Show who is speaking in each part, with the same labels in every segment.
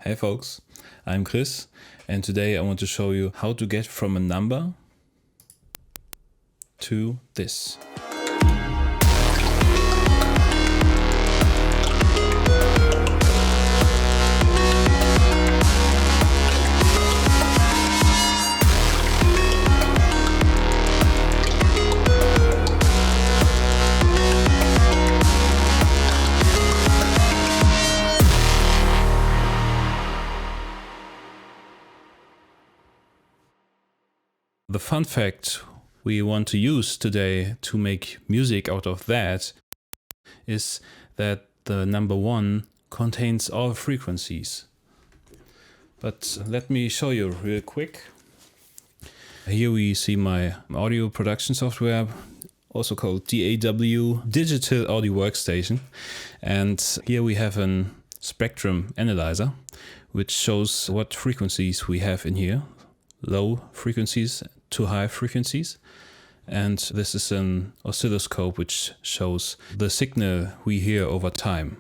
Speaker 1: Hey folks, I'm Kris, and today I want to show you how to get from a number to this. The fun fact we want to use today to make music out of that is that the number 1 contains all frequencies. But let me show you real quick. Here we see my audio production software, also called DAW, Digital Audio Workstation. And here we have a spectrum analyzer, which shows what frequencies we have in here. Low frequencies to high frequencies, and this is an oscilloscope which shows the signal we hear over time.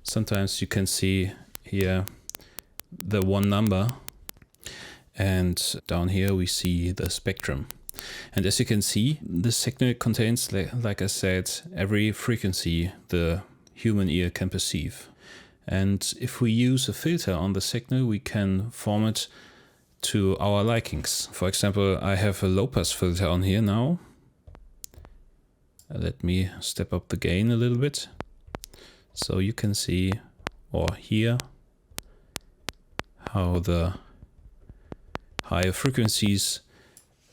Speaker 1: Sometimes you can see here the one number, and down here we see the spectrum. And as you can see, the signal contains, like I said, every frequency the human ear can perceive. And if we use a filter on the signal, we can form it to our likings. For example, I have a low pass filter on here now. Let me step up the gain a little bit. So you can see or hear how the higher frequencies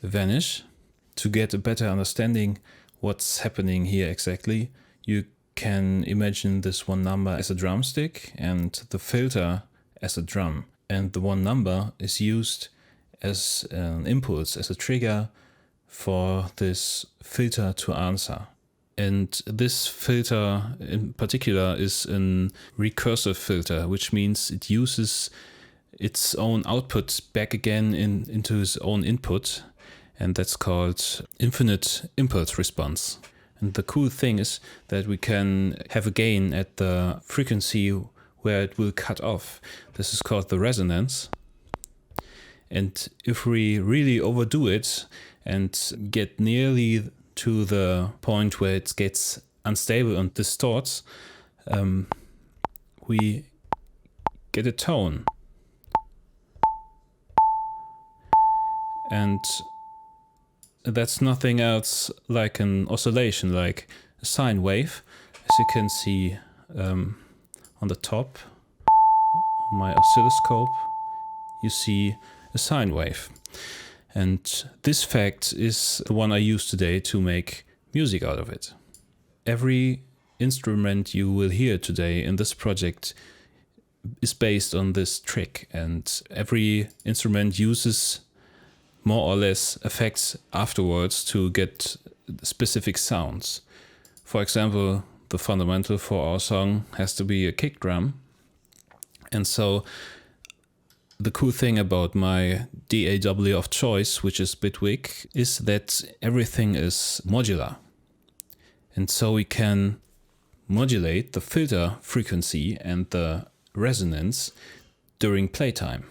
Speaker 1: vanish. To get a better understanding what's happening here exactly, you can imagine this one number as a drumstick and the filter as a drum. And the one number is used as an impulse, as a trigger for this filter to answer. And this filter in particular is a recursive filter, which means it uses its own output back again into its own input. And that's called infinite impulse response. And the cool thing is that we can have a gain at the frequency where it will cut off. This is called the resonance. And if we really overdo it and get nearly to the point where it gets unstable and distorts, we get a tone. And that's nothing else like an oscillation, like a sine wave. As you can see, on the top, on my oscilloscope, you see a sine wave. And this fact is the one I use today to make music out of it. Every instrument you will hear today in this project is based on this trick, and every instrument uses more or less effects afterwards to get specific sounds. For example, the fundamental for our song has to be a kick drum. And so the cool thing about my DAW of choice, which is Bitwig, is that everything is modular. And so we can modulate the filter frequency and the resonance during playtime.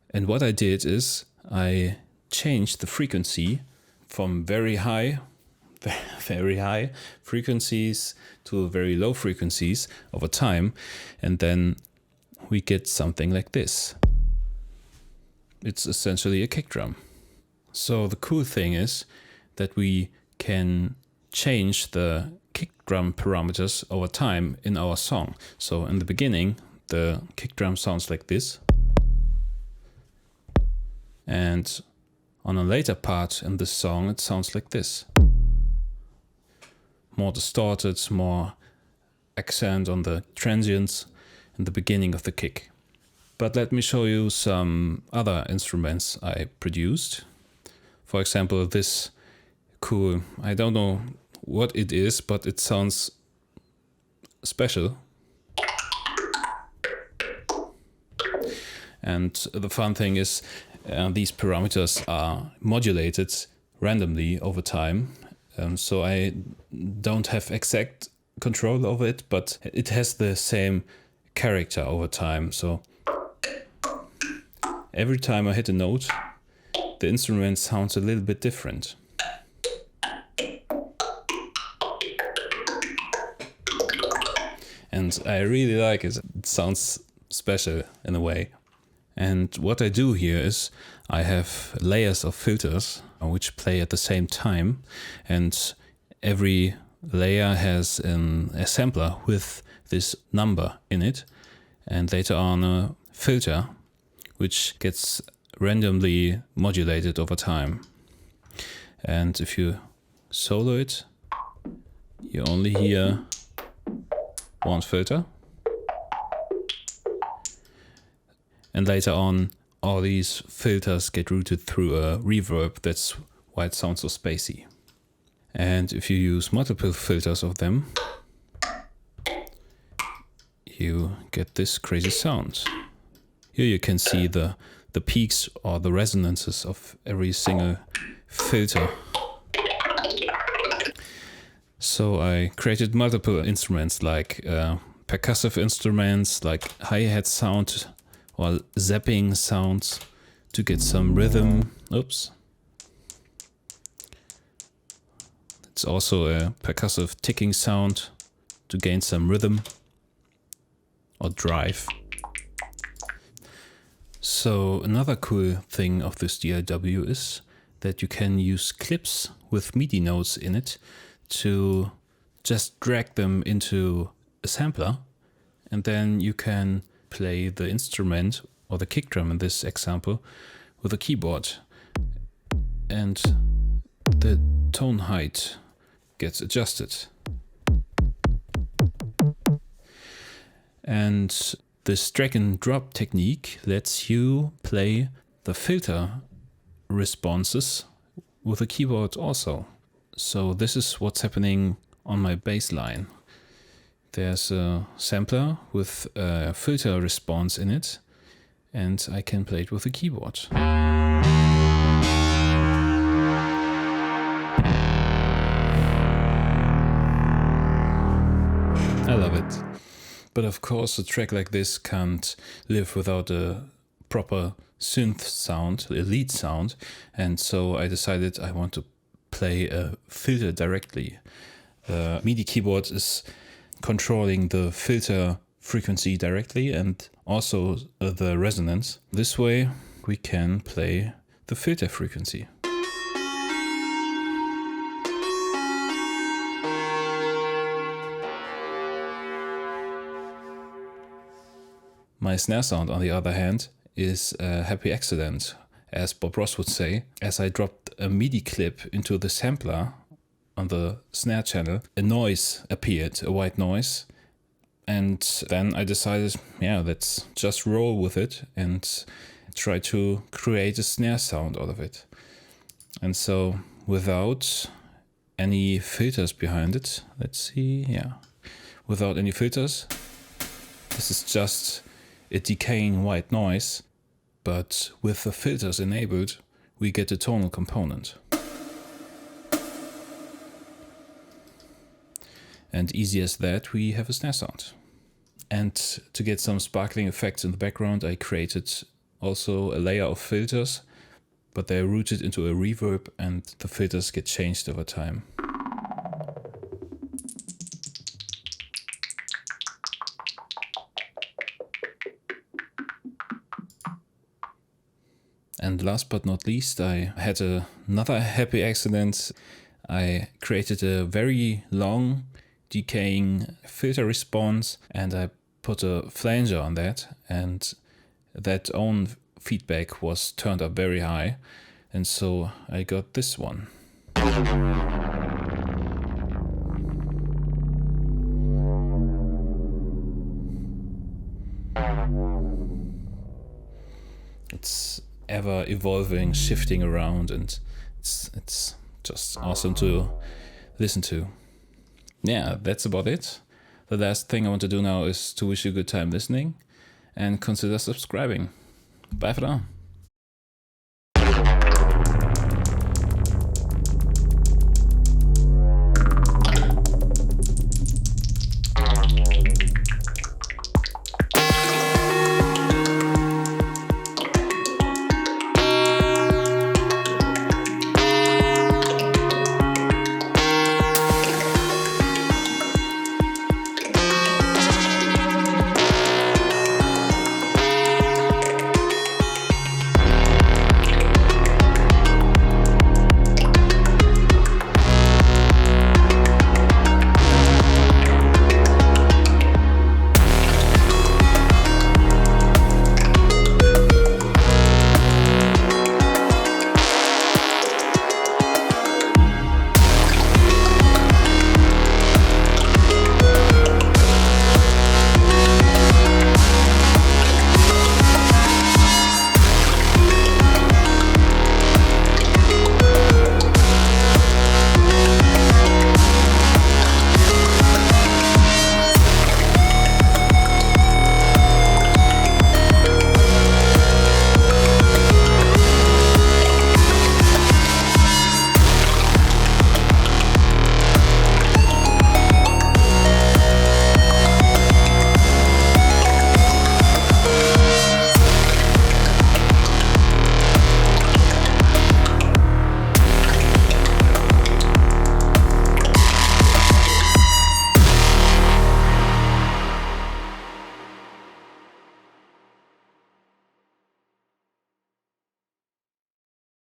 Speaker 1: And what I did is I changed the frequency from very high frequencies to very low frequencies over time, and then we get something like this. It's essentially a kick drum. So the cool thing is that we can change the kick drum parameters over time in our song. So in the beginning, the kick drum sounds like this. And on a later part in this song, it sounds like this. More distorted, more accent on the transients in the beginning of the kick. But let me show you some other instruments I produced. For example, this cool, I don't know what it is, but it sounds special. And the fun thing is these parameters are modulated randomly over time. So I don't have exact control over it, but it has the same character over time. So every time I hit a note, the instrument sounds a little bit different. And I really like it. It sounds special in a way. And what I do here is I have layers of filters which play at the same time, and every layer has a sampler with this number in it, and later on a filter which gets randomly modulated over time. And if you solo it, you only hear one filter, and later on all these filters get routed through a reverb. That's why it sounds so spacey. And if you use multiple filters of them, you get this crazy sound. Here you can see the peaks or the resonances of every single filter. So I created multiple instruments, like percussive instruments, like hi-hat sound or zapping sounds to get some rhythm. Oops. It's also a percussive ticking sound to gain some rhythm or drive. So another cool thing of this DAW is that you can use clips with MIDI notes in it to just drag them into a sampler, and then you can play the instrument or the kick drum in this example with a keyboard, and the tone height gets adjusted. And this drag and drop technique lets you play the filter responses with a keyboard also. So this is what's happening on my bass line. There's a sampler with a filter response in it, and I can play it with a keyboard. I love it. But of course a track like this can't live without a proper synth sound, a lead sound, and so I decided I want to play a filter directly. The MIDI keyboard is controlling the filter frequency directly and also the resonance. This way we can play the filter frequency. My snare sound, on the other hand, is a happy accident, as Bob Ross would say. As I dropped a MIDI clip into the sampler on the snare channel, a noise appeared, a white noise. And then I decided, yeah, let's just roll with it and try to create a snare sound out of it. And so without any filters behind it, let's see, yeah, without any filters, this is just a decaying white noise, but with the filters enabled, we get a tonal component. And easy as that, we have a snare sound. And to get some sparkling effects in the background, I created also a layer of filters, but they're routed into a reverb and the filters get changed over time. And last but not least, I had another happy accident. I created a very long decaying filter response and I put a flanger on that, and that own feedback was turned up very high, and so I got this one. It's ever evolving, shifting around, and it's just awesome to listen to. Yeah, that's about it. The last thing I want to do now is to wish you a good time listening and consider subscribing. Bye for now.